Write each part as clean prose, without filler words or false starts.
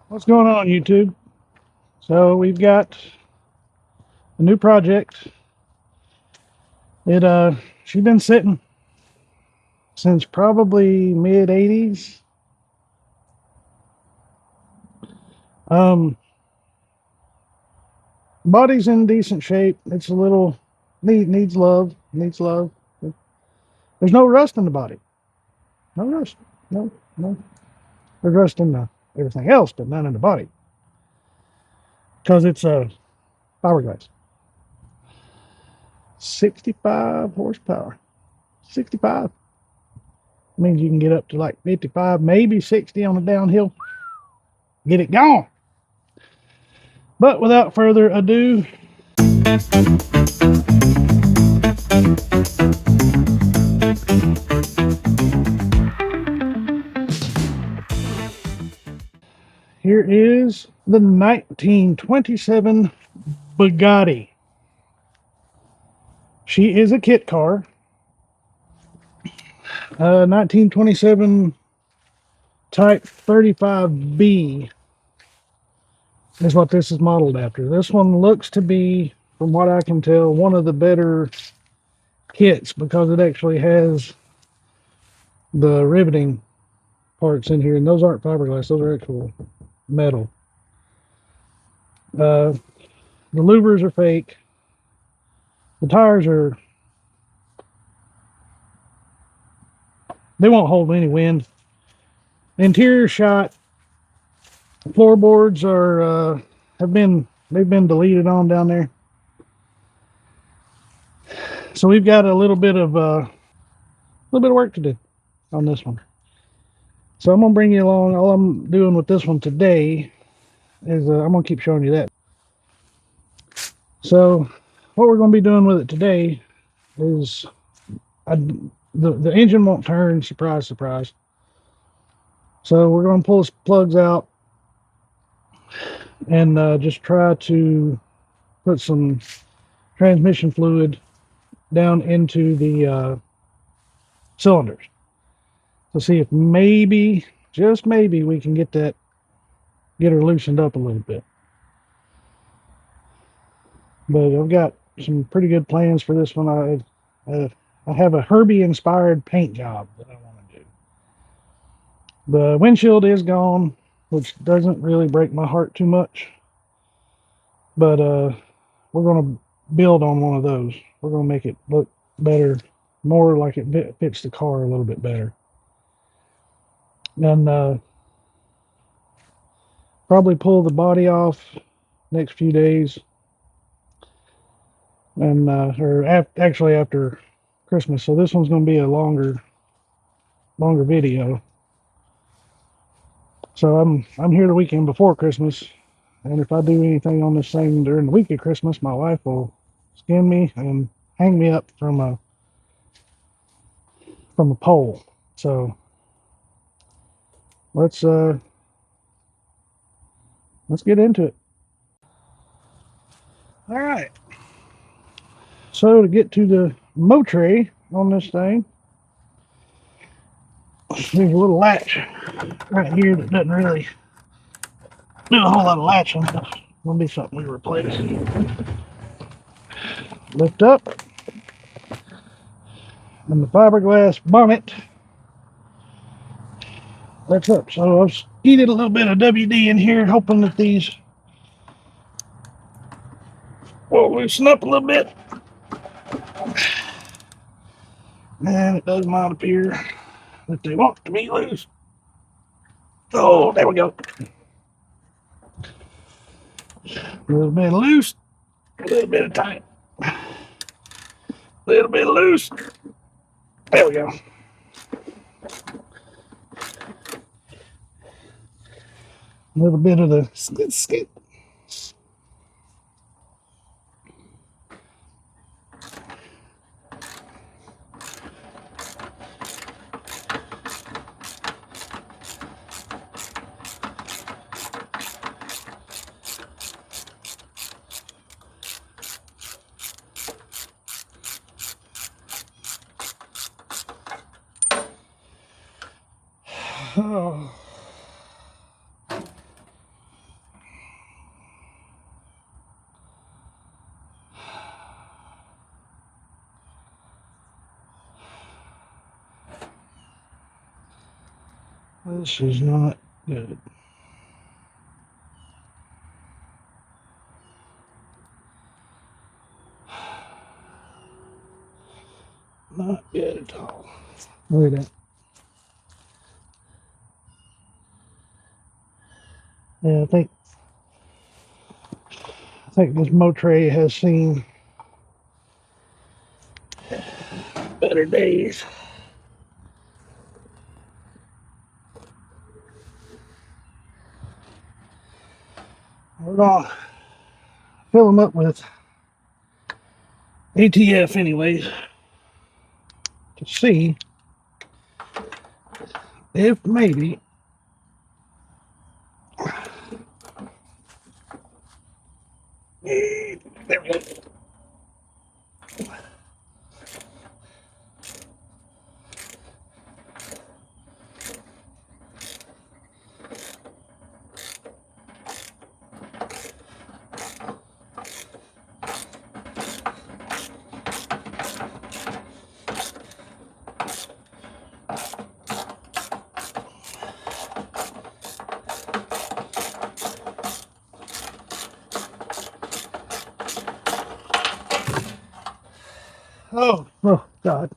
What's going on, YouTube? So we've got a new project. She's been sitting since probably mid '80s. Um, Body's in decent shape. It's a little needs love. Needs love. There's no rust in the body. No rust. No, no. There's rust in everything else, but none in the body because it's a fiberglass. 65 horsepower. 65 means you can get up to like 55, maybe 60 on the downhill. Get it gone. But without further ado, here is the 1927 Bugatti. She is a kit car. 1927 Type 35B is what this is modeled after. This one looks to be, from what I can tell, one of the better kits because it actually has the riveting parts in here, and those aren't fiberglass; those are actual metal. The louvers are fake. The tires are, they won't hold any wind. The interior shot. Floorboards are they've been deleted on down there. So we've got a little bit of work to do on this one. So I'm gonna bring you along. All I'm doing with this one today is I'm gonna keep showing you that. So what we're gonna be doing with it today is the engine won't turn. Surprise, surprise. So we're gonna pull the plugs out and just try to put some transmission fluid down into the cylinders to see if maybe, just maybe, we can get her loosened up a little bit. But I've got some pretty good plans for this one. I have a Herbie-inspired paint job that I want to do. The windshield is gone, which doesn't really break my heart too much. But we're going to build on one of those. We're going to make it look better, more like it fits the car a little bit better. And probably pull the body off next few days, and actually after Christmas. So this one's going to be a longer video. So I'm here the weekend before Christmas, and if I do anything on this thing during the week of Christmas, my wife will skin me and hang me up from a pole. So let's get into it. All right. So to get to the motor on this thing, there's a little latch right here that doesn't really do a whole lot of latching. That's gonna be something we replace. Lift up, and the fiberglass bonnet lifts up. So I've skeeted a little bit of WD in here, hoping that these will loosen up a little bit. And it does not appear that they want to be loose. Oh, there we go. A little bit loose, a little bit of tight, a little bit loose. There we go. A little bit of the skid. Oh. This is not good. Not good at all. Look at that. Yeah, I think this Motre has seen better days. We're gonna fill them up with ATF anyways to see if maybe there we go. Oh God.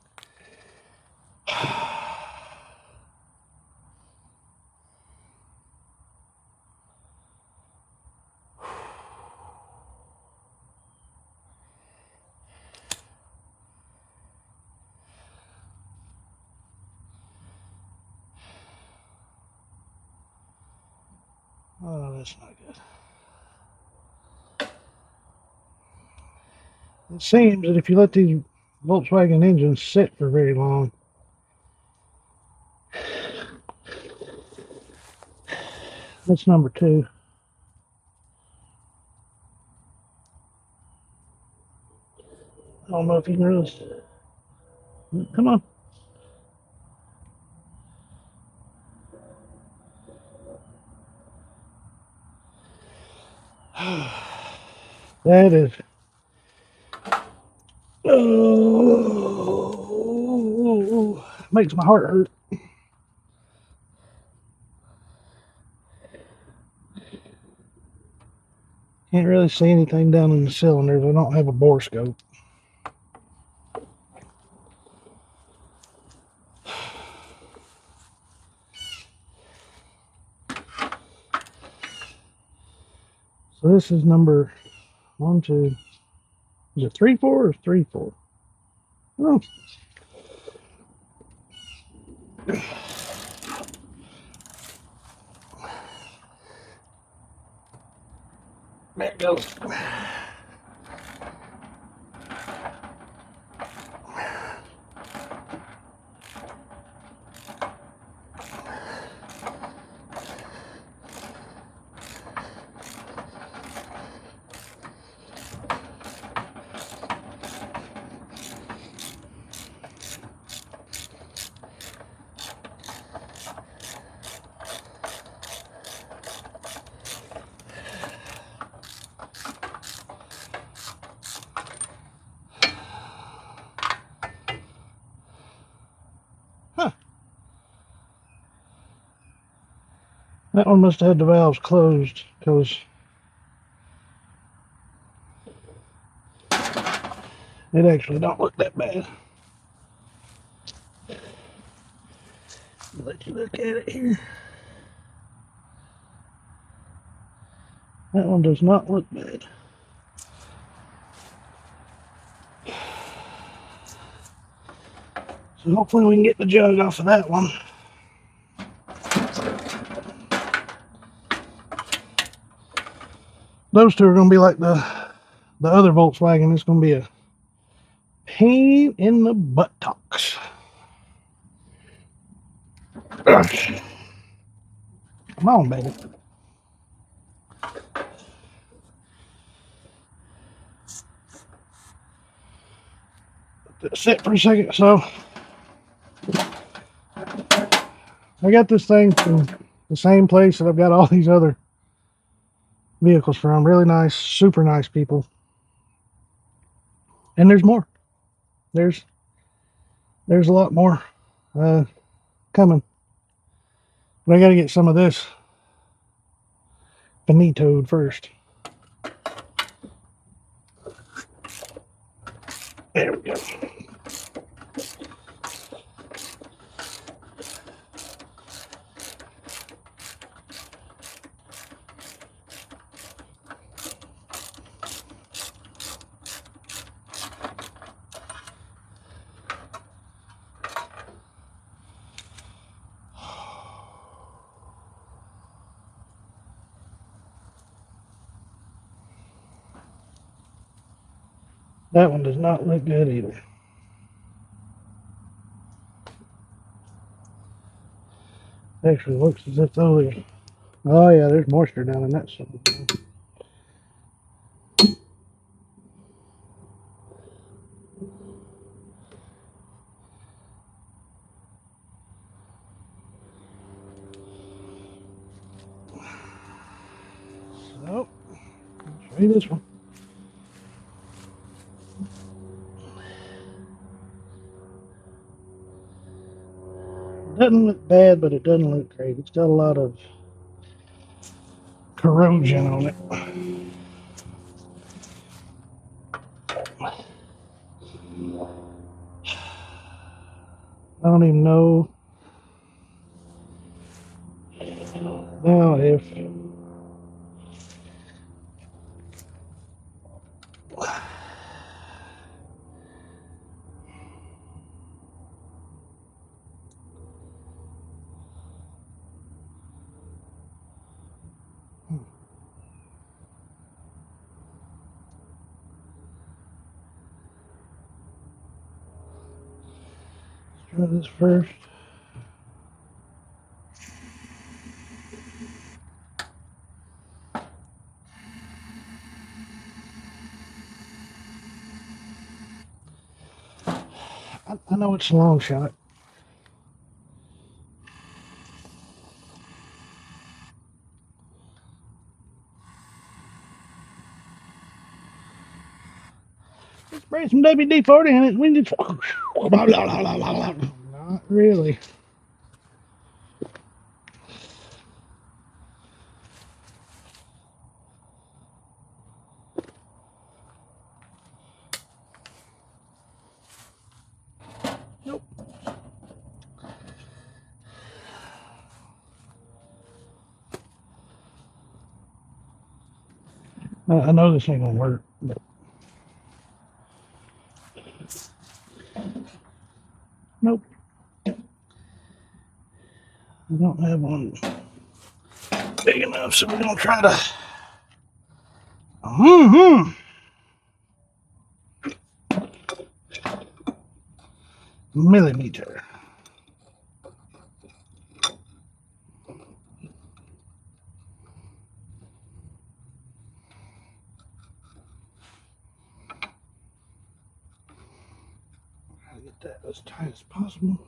Oh, that's not good. It seems that if you let these Volkswagen engines sit for very long, that's number 2. I don't know if you can really. Come on. That is. Oh, makes my heart hurt. Can't really see anything down in the cylinders. I don't have a bore scope. So this is number 1, 2. Is it 3, 4 or 3, 4? Oh. There it goes. Huh. That one must have had the valves closed because it actually don't look that bad. I'll let you look at it here. That one does not look bad. So hopefully we can get the jug off of that one. Those two are going to be like the other Volkswagen. It's going to be a pain in the buttocks. Come on, baby. Let it sit for a second. So I got this thing from the same place that I've got all these other vehicles from. Really nice, super nice people. And there's more. There's a lot more coming. But I got to get some of this finitoed first. There we go. That one does not look good either. Actually looks as if though there's, oh yeah, there's moisture down in that side. So, I'll show you this one. Doesn't look bad, but it doesn't look great. It's got a lot of corrosion on it. I don't even know now if try this first. I know it's a long shot. Let's spray some WD-40 in it. We just not really. Nope. I know this ain't gonna work, but nope. I don't have one big enough, so we're gonna try to. Millimeter. Try to get that as tight as possible.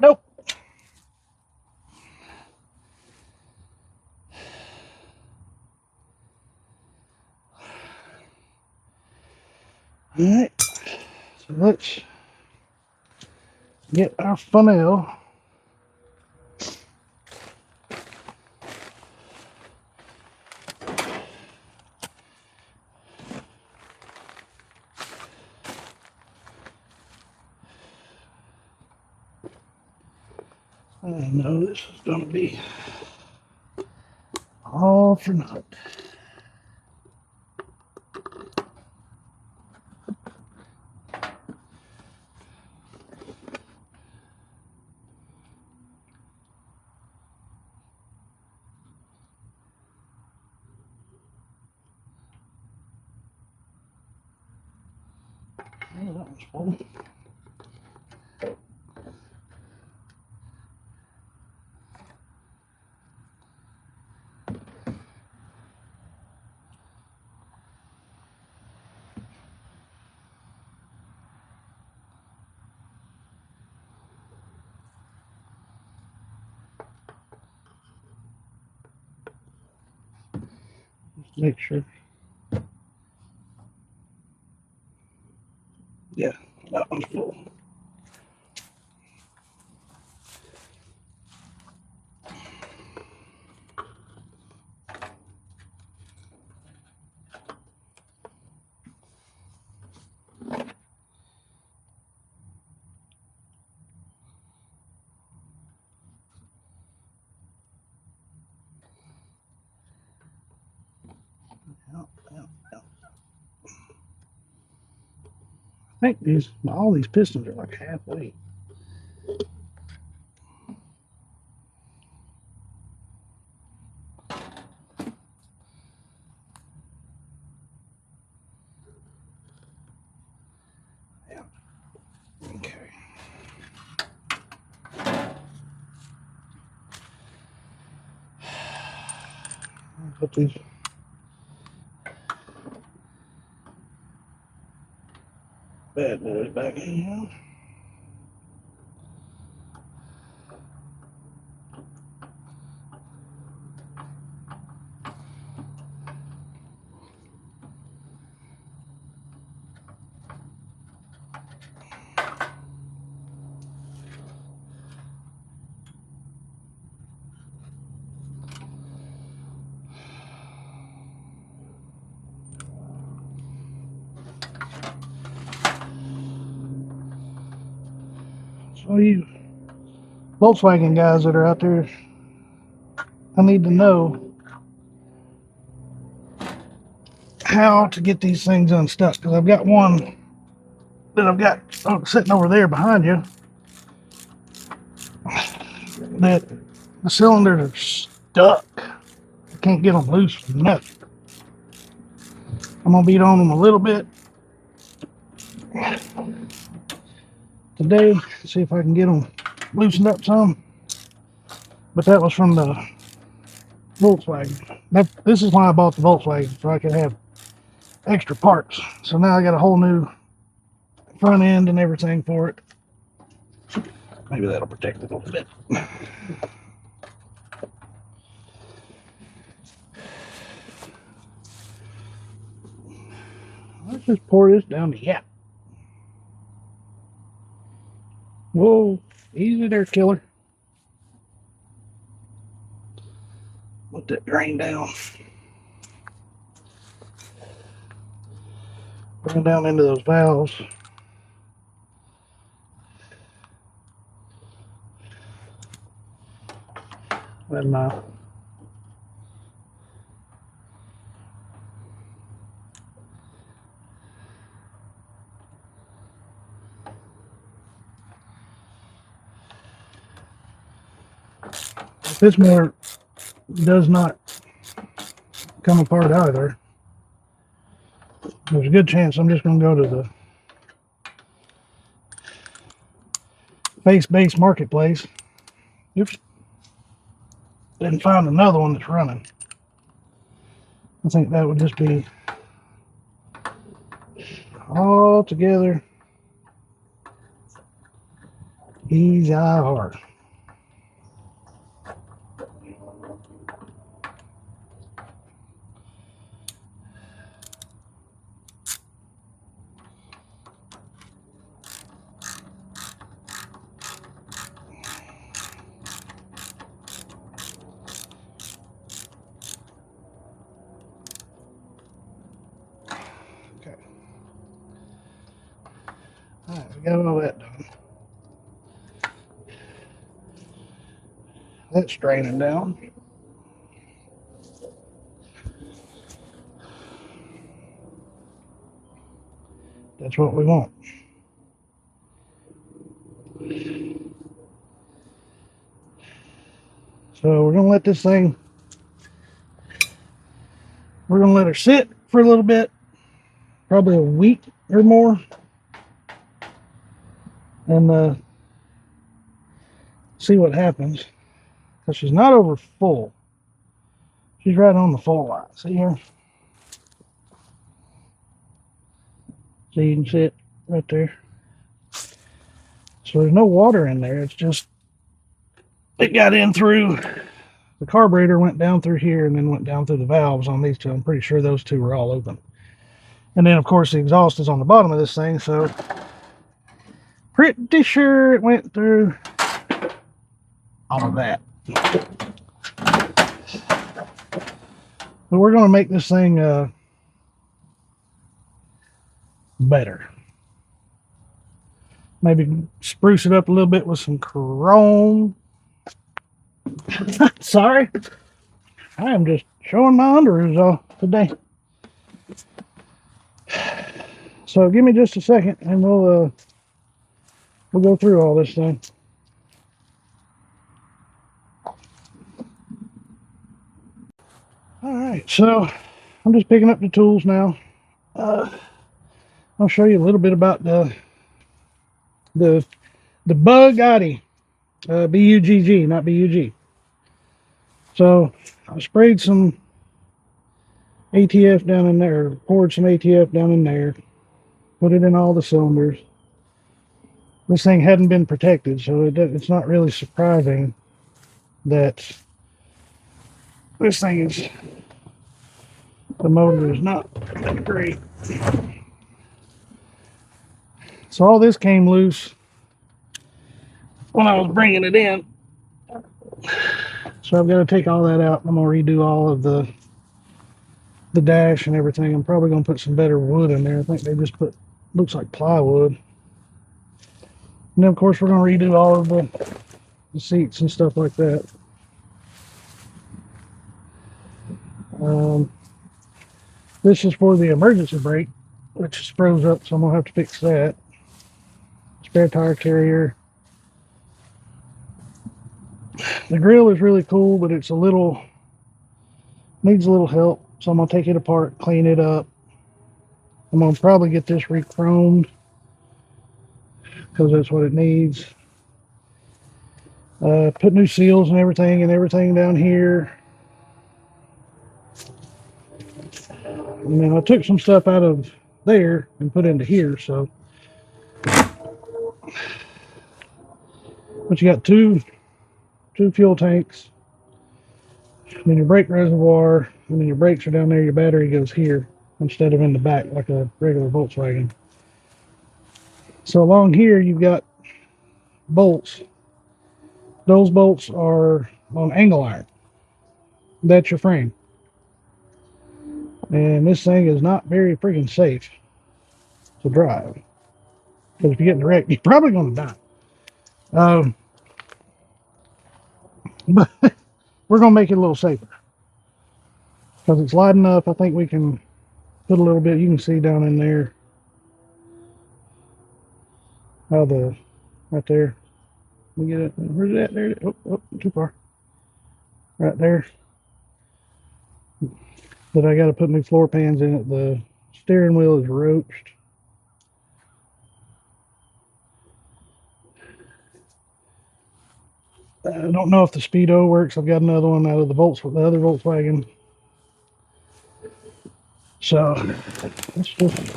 Nope. All right. So let's get our funnel. I know this is going to be all for naught. that one's full. Just make sure. Yeah, that one's full. I think all these pistons are like halfway. Yeah. Okay. I'll put these bad boys back in here. So you Volkswagen guys that are out there, I need to know how to get these things unstuck, because I've got one that I've got sitting over there behind you that the cylinders are stuck. I can't get them loose from nothing. I'm gonna beat on them a little bit today, see if I can get them loosened up some. But that was from the Volkswagen. This is why I bought the Volkswagen, so I could have extra parts. So now I got a whole new front end and everything for it. Maybe that'll protect it a little bit. Let's just pour this down the yap. Whoa, easy there, killer. Let that drain down. Drain down into those valves. And if this motor does not come apart either, there's a good chance I'm just going to go to the base marketplace. Oops. Didn't find another one that's running. I think that would just be all together easy hard. Alright, we got all that done. That's draining down. That's what we want. So we're going to let this thing, we're going to let her sit for a little bit, probably a week or more. and see what happens. Because she's not over full. She's right on the full line. See here? So you can see it right there. So there's no water in there. It's just, it got in through, the carburetor went down through here and then went down through the valves on these two. I'm pretty sure those two were all open. And then, of course, the exhaust is on the bottom of this thing, so pretty sure it went through all of that. But we're going to make this thing better. Maybe spruce it up a little bit with some chrome. Sorry. I am just showing my underoos today. So give me just a second and we'll go through all this thing. All right, so I'm just picking up the tools now. I'll show you a little bit about the Buggatti, B-U-G-G, not B-U-G. So I sprayed some ATF down in there, poured some ATF down in there, put it in all the cylinders. This thing hadn't been protected, so it's not really surprising that this thing is, the motor is not that great. So all this came loose when I was bringing it in. So I've got to take all that out. I'm going to redo all of the dash and everything. I'm probably going to put some better wood in there. I think they just put, looks like plywood. And then of course we're going to redo all of the seats and stuff like that. This is for the emergency brake, which froze up, so I'm going to have to fix that. Spare tire carrier. The grill is really cool, but it's needs a little help. So I'm going to take it apart, clean it up. I'm going to probably get this re-chromed because that's what it needs. Put new seals and everything down here. And then I took some stuff out of there and put into here, so. But you got two fuel tanks, and then your brake reservoir, and then your brakes are down there. Your battery goes here instead of in the back like a regular Volkswagen. So along here you've got bolts. Those bolts are on angle iron. That's your frame. And this thing is not very freaking safe to drive. Because if you get in a wreck, you're probably going to die. But we're going to make it a little safer. Because it's light enough, I think we can put a little bit, you can see down in there. Right there. We get it. Where's it at? There it is. Oh, too far. Right there. But I got to put new floor pans in it. The steering wheel is roached. I don't know if the Speedo works. I've got another one out of the other Volkswagen. So let's just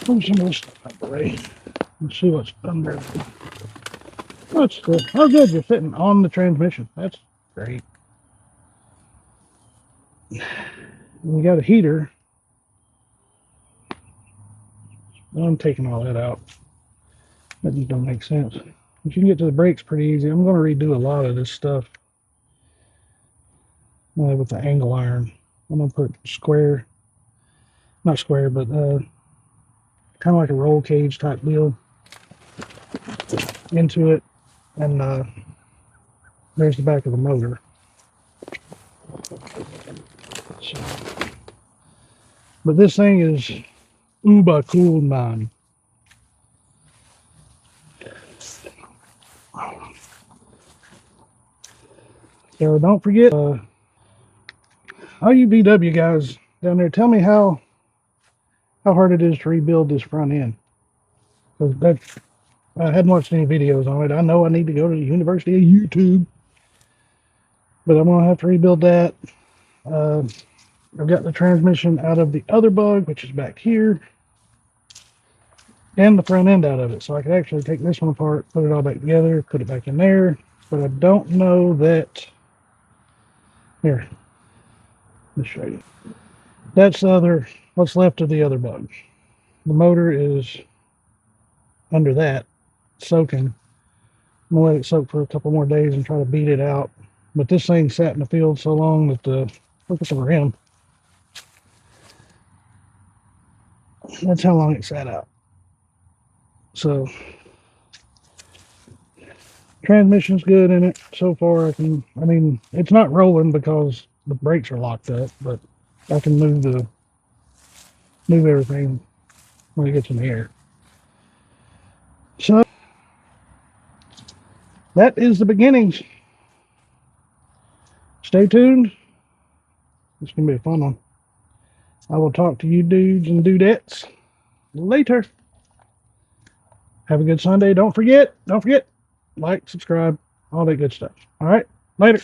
move some of this stuff out of the way and see what's under. What's good? Oh, good. You're sitting on the transmission. That's great. We got a heater. I'm taking all that out. That just don't make sense. But you can get to the brakes pretty easy. I'm going to redo a lot of this stuff with the angle iron. I'm going to put square, not square, but kind of like a roll cage type deal into it. And there's the back of the motor. So, but this thing is uber cool, man. So don't forget, all you VW guys down there, tell me how hard it is to rebuild this front end. Because I hadn't watched any videos on it. I know I need to go to the University of YouTube, but I'm going to have to rebuild that. I've got the transmission out of the other bug, which is back here, and the front end out of it. So I could actually take this one apart, put it all back together, put it back in there. But I don't know that. Here, let me show you. That's the other, what's left of the other bug. The motor is under that, soaking. I'm gonna let it soak for a couple more days and try to beat it out. But this thing sat in the field so long that look at the rim. That's how long it sat out. So transmission's good in it so far. I mean, it's not rolling because the brakes are locked up, but I can move everything when it gets in the air. So that is the beginnings. Stay tuned. It's gonna be a fun one. I will talk to you dudes and dudettes later. Have a good Sunday. Don't forget, like, subscribe, all that good stuff. All right, later.